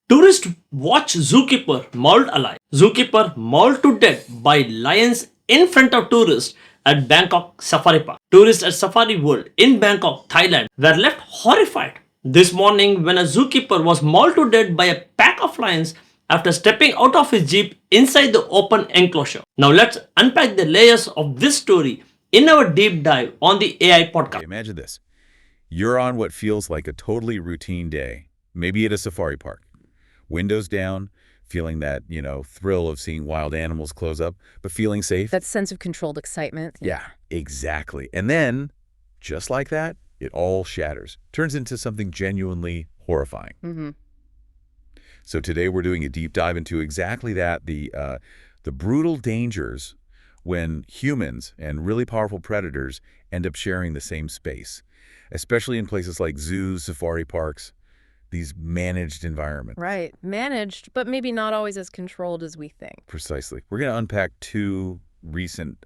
Tourists watch Zookeeper mauled alive. Zookeeper mauled to death by lions in front of tourists at Bangkok Safari Park. Tourists at Safari World in Bangkok, Thailand were left horrified this morning when a zookeeper was mauled to death by a pack of lions after stepping out of his jeep inside the open enclosure. Now let's unpack the layers of this story in our deep dive on the AI podcast. Imagine this. You're on what feels like a totally routine day, maybe at a safari park. Windows down, feeling that, thrill of seeing wild animals close up, but feeling safe. That sense of controlled excitement. Yeah, exactly. And then, just like that, it all shatters. Turns into something genuinely horrifying. Mm-hmm. So today we're doing a deep dive into exactly that, the brutal dangers when humans and really powerful predators end up sharing the same space, especially in places like zoos, safari parks, these managed environments. Right. Managed, but maybe not always as controlled as we think. Precisely. We're going to unpack two recent,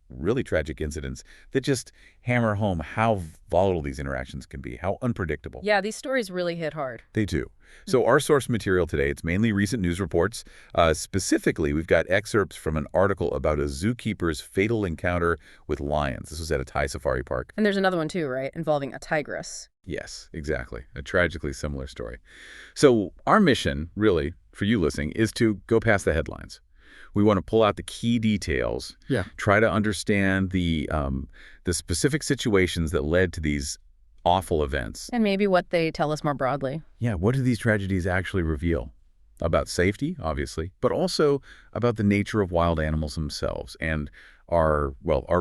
really tragic incidents that just hammer home how volatile these interactions can be, how unpredictable. Yeah, these stories really hit hard. They do. So our source material today, it's mainly recent news reports. Specifically, we've got excerpts from an article about a zookeeper's fatal encounter with lions. This was at a Thai safari park. And there's another one too, right? Involving a tigress. Yes, exactly. A tragically similar story. So our mission, really, for you listening, is to go past the headlines. We want to pull out the key details, try to understand the specific situations that led to these awful events. And maybe what they tell us more broadly. Yeah, what do these tragedies actually reveal? About safety, obviously, but also about the nature of wild animals themselves and our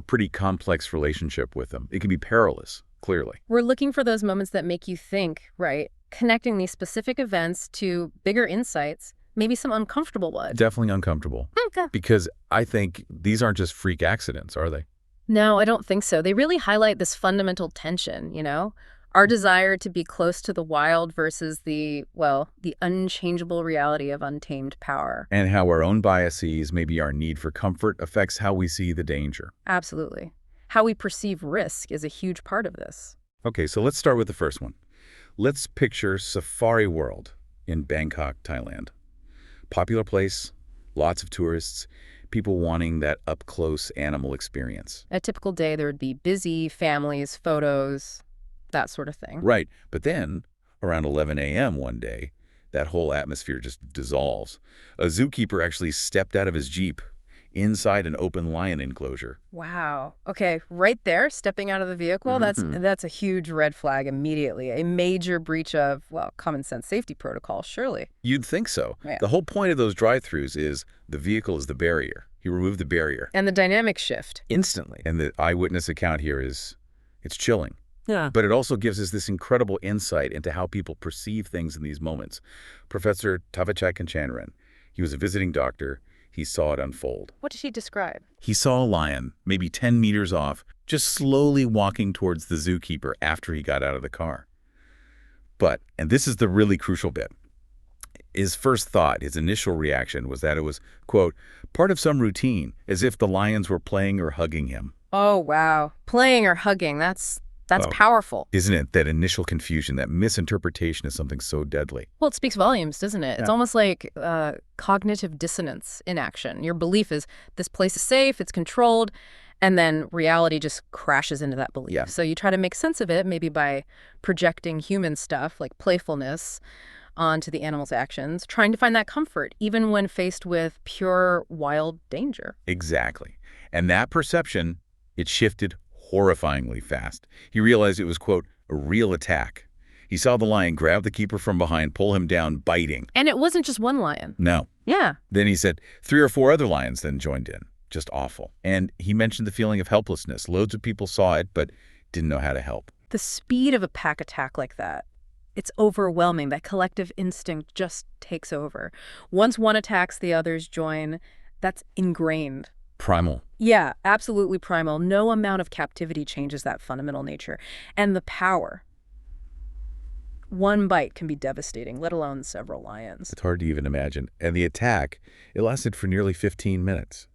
pretty complex relationship with them. It can be perilous, clearly. We're looking for those moments that make you think, right? Connecting these specific events to bigger insights, maybe some uncomfortable ones. Definitely uncomfortable. Okay. Because I think these aren't just freak accidents, are they? No, I don't think so. They really highlight this fundamental tension, Our desire to be close to the wild versus the unchangeable reality of untamed power. And how our own biases, maybe our need for comfort, affects how we see the danger. Absolutely. How we perceive risk is a huge part of this. Okay, so let's start with the first one. Let's picture Safari World in Bangkok, Thailand. Popular place, lots of tourists, people wanting that up-close animal experience. A typical day, there would be busy, families, photos, that sort of thing. Right, but then around 11 a.m. one day, that whole atmosphere just dissolves. A zookeeper actually stepped out of his jeep inside an open lion enclosure. Wow. Okay, right there, stepping out of the vehicle, that's a huge red flag immediately. A major breach of, common sense safety protocol, surely. You'd think so. Yeah. The whole point of those drive-thrus is the vehicle is the barrier. You remove the barrier. And the dynamic shift. Instantly. And the eyewitness account here it's chilling. Yeah. But it also gives us this incredible insight into how people perceive things in these moments. Professor Tavachai Kanchanran, he was a visiting doctor. He saw it unfold. What did he describe? He saw a lion, maybe 10 meters off, just slowly walking towards the zookeeper after he got out of the car. But, and this is the really crucial bit, his first thought, his initial reaction was that it was, quote, part of some routine, as if the lions were playing or hugging him. Oh, wow. Playing or hugging, that's powerful. Isn't it? That initial confusion, that misinterpretation is something so deadly. Well, it speaks volumes, doesn't it? It's almost like cognitive dissonance in action. Your belief is this place is safe, it's controlled, and then reality just crashes into that belief. Yeah. So you try to make sense of it, maybe by projecting human stuff like playfulness onto the animal's actions, trying to find that comfort, even when faced with pure wild danger. Exactly. And that perception, it shifted horrifyingly fast. He realized it was, quote, a real attack. He saw the lion grab the keeper from behind, pull him down, biting. And it wasn't just one lion. No. Yeah. Then he said 3 or 4 other lions then joined in. Just awful. And he mentioned the feeling of helplessness. Loads of people saw it, but didn't know how to help. The speed of a pack attack like that, it's overwhelming. That collective instinct just takes over. Once one attacks, the others join. That's ingrained. Primal. Yeah, absolutely primal. No amount of captivity changes that fundamental nature. And the power. One bite can be devastating, let alone several lions. It's hard to even imagine. And the attack, it lasted for nearly 15 minutes.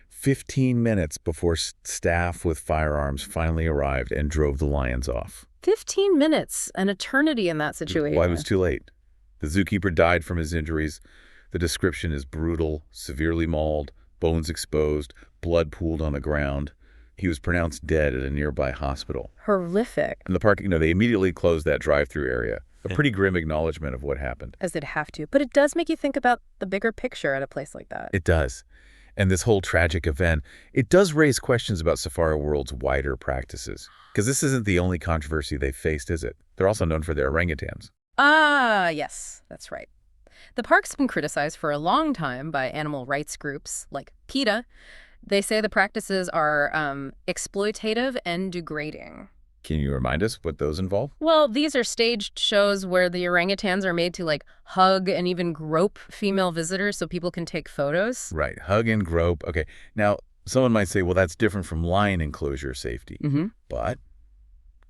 15 minutes before staff with firearms finally arrived and drove the lions off. 15 minutes, an eternity in that situation. Why it was too late? The zookeeper died from his injuries. The description is brutal, severely mauled, bones exposed, blood pooled on the ground. He was pronounced dead at a nearby hospital. Horrific. In the park, they immediately closed that drive-through area. A pretty grim acknowledgement of what happened. As they'd have to. But it does make you think about the bigger picture at a place like that. It does. And this whole tragic event, it does raise questions about Safari World's wider practices. Because this isn't the only controversy they've faced, is it? They're also known for their orangutans. Ah, yes, that's right. The park's been criticized for a long time by animal rights groups like PETA. They say the practices are exploitative and degrading. Can you remind us what those involve? Well, these are staged shows where the orangutans are made to, hug and even grope female visitors so people can take photos. Right, hug and grope. Okay, now, someone might say, well, that's different from lion enclosure safety. But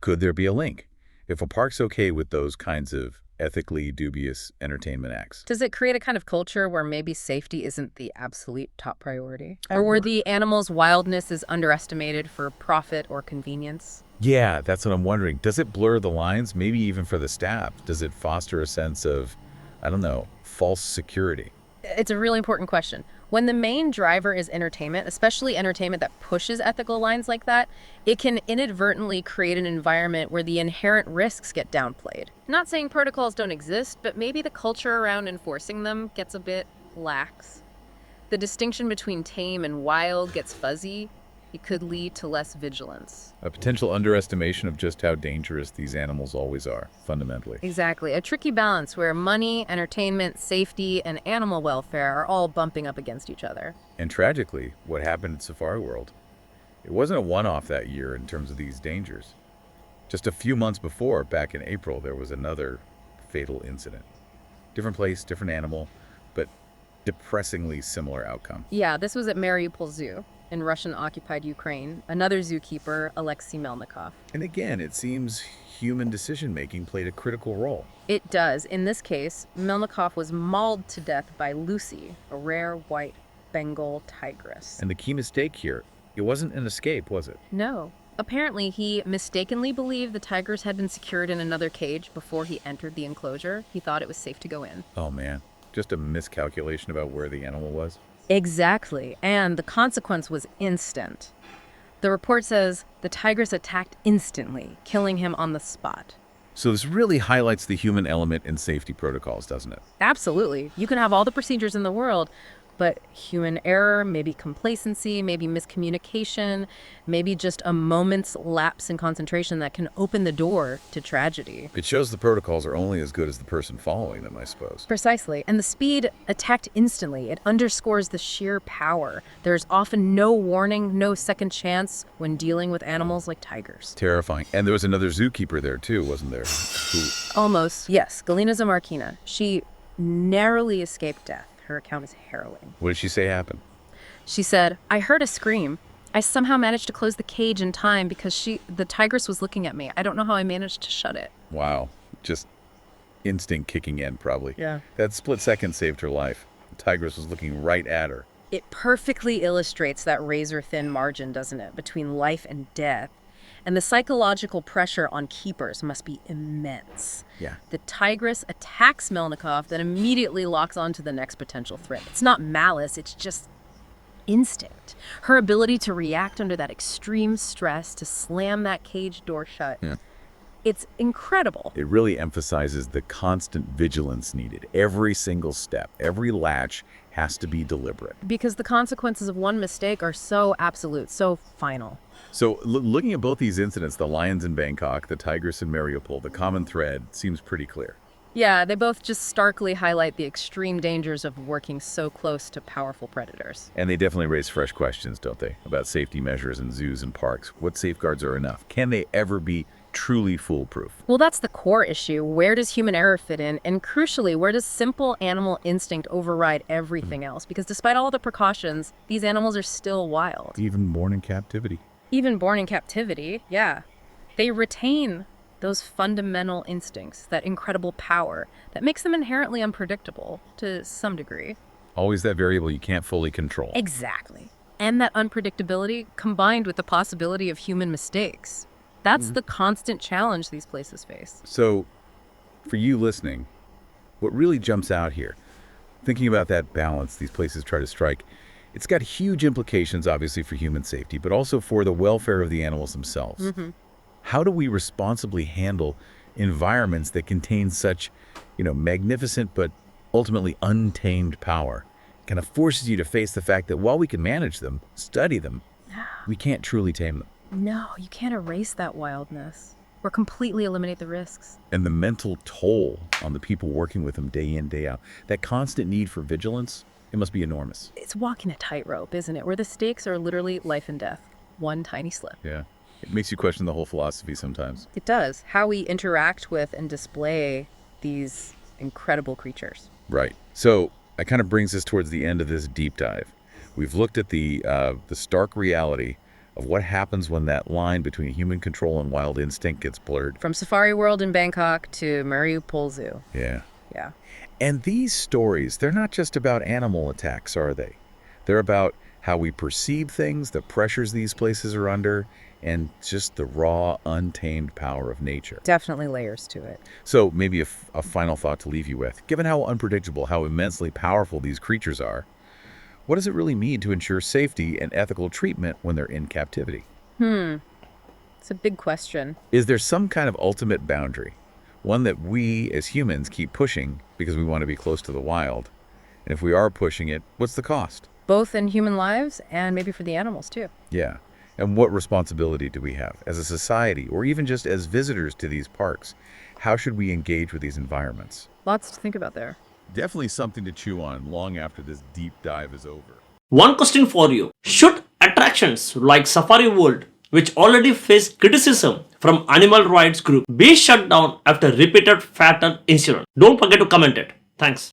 could there be a link? If a park's okay with those kinds of ethically dubious entertainment acts. Does it create a kind of culture where maybe safety isn't the absolute top priority? Or where the animal's wildness is underestimated for profit or convenience? Yeah, that's what I'm wondering. Does it blur the lines, maybe even for the staff? Does it foster a sense of, I don't know, false security? It's a really important question. When the main driver is entertainment, especially entertainment that pushes ethical lines like that, it can inadvertently create an environment where the inherent risks get downplayed. Not saying protocols don't exist, but maybe the culture around enforcing them gets a bit lax. The distinction between tame and wild gets fuzzy. It could lead to less vigilance. A potential underestimation of just how dangerous these animals always are, fundamentally. Exactly. A tricky balance where money, entertainment, safety, and animal welfare are all bumping up against each other. And tragically, what happened at Safari World, it wasn't a one-off that year in terms of these dangers. Just a few months before, back in April, there was another fatal incident. Different place, different animal, but depressingly similar outcome. Yeah, this was at Mariupol Zoo in Russian-occupied Ukraine. Another zookeeper, Alexei Melnikov. And again, it seems human decision-making played a critical role. It does. In this case, Melnikov was mauled to death by Lucy, a rare white Bengal tigress. And the key mistake here, it wasn't an escape, was it? No. Apparently, he mistakenly believed the tigers had been secured in another cage before he entered the enclosure. He thought it was safe to go in. Oh man, just a miscalculation about where the animal was. Exactly, and the consequence was instant. The report says the tigress attacked instantly, killing him on the spot. So this really highlights the human element in safety protocols, doesn't it? Absolutely. You can have all the procedures in the world, but human error, maybe complacency, maybe miscommunication, maybe just a moment's lapse in concentration that can open the door to tragedy. It shows the protocols are only as good as the person following them, I suppose. Precisely. And the speed attacked instantly. It underscores the sheer power. There's often no warning, no second chance when dealing with animals like tigers. Terrifying. And there was another zookeeper there too, wasn't there? Almost. Yes. Galina Zamarkina. She narrowly escaped death. Her account is harrowing. What did she say happened? She said, "I heard a scream. I somehow managed to close the cage in time because the tigress was looking at me. I don't know how I managed to shut it." Wow. Just instinct kicking in, probably. Yeah. That split second saved her life. The tigress was looking right at her. It perfectly illustrates that razor-thin margin, doesn't it, between life and death. And the psychological pressure on keepers must be immense. Yeah. The tigress attacks Melnikov, then immediately locks on to the next potential threat. It's not malice, it's just instinct. Her ability to react under that extreme stress, to slam that cage door shut. Yeah. It's incredible. It really emphasizes the constant vigilance needed. Every single step, every latch has to be deliberate. Because the consequences of one mistake are so absolute, so final. So looking at both these incidents, the lions in Bangkok, the tigress in Mariupol, the common thread seems pretty clear. Yeah, they both just starkly highlight the extreme dangers of working so close to powerful predators. And they definitely raise fresh questions, don't they, about safety measures in zoos and parks. What safeguards are enough? Can they ever be truly foolproof? Well, that's the core issue. Where does human error fit in? And crucially, where does simple animal instinct override everything else? Because despite all the precautions, these animals are still wild. Even born in captivity. Even born in captivity, yeah. They retain those fundamental instincts, that incredible power that makes them inherently unpredictable to some degree. Always that variable you can't fully control. Exactly. And that unpredictability combined with the possibility of human mistakes. That's the constant challenge these places face. So, for you listening, what really jumps out here, thinking about that balance these places try to strike, it's got huge implications, obviously, for human safety, but also for the welfare of the animals themselves. How do we responsibly handle environments that contain such, magnificent but ultimately untamed power? Kind of forces you to face the fact that while we can manage them, study them, we can't truly tame them. No, you can't erase that wildness or completely eliminate the risks. And the mental toll on the people working with them day in, day out, that constant need for vigilance, it must be enormous. It's walking a tightrope, isn't it? Where the stakes are literally life and death. One tiny slip. Yeah. It makes you question the whole philosophy sometimes. It does. How we interact with and display these incredible creatures. Right. So that kind of brings us towards the end of this deep dive. We've looked at the stark reality of what happens when that line between human control and wild instinct gets blurred. From Safari World in Bangkok to Mariupol Zoo. Yeah. Yeah. And these stories, they're not just about animal attacks, are they? They're about how we perceive things, the pressures these places are under, and just the raw, untamed power of nature. Definitely layers to it. So maybe a final thought to leave you with. Given how unpredictable, how immensely powerful these creatures are, what does it really mean to ensure safety and ethical treatment when they're in captivity? It's a big question. Is there some kind of ultimate boundary? One that we as humans keep pushing because we want to be close to the wild? And if we are pushing it, what's the cost? Both in human lives and maybe for the animals too. Yeah. And what responsibility do we have as a society, or even just as visitors to these parks? How should we engage with these environments? Lots to think about there. Definitely something to chew on long after this deep dive is over. One question for you. Should attractions like Safari World, which already face criticism from animal rights groups, be shut down after repeated fatal incidents? Don't forget to comment it. Thanks.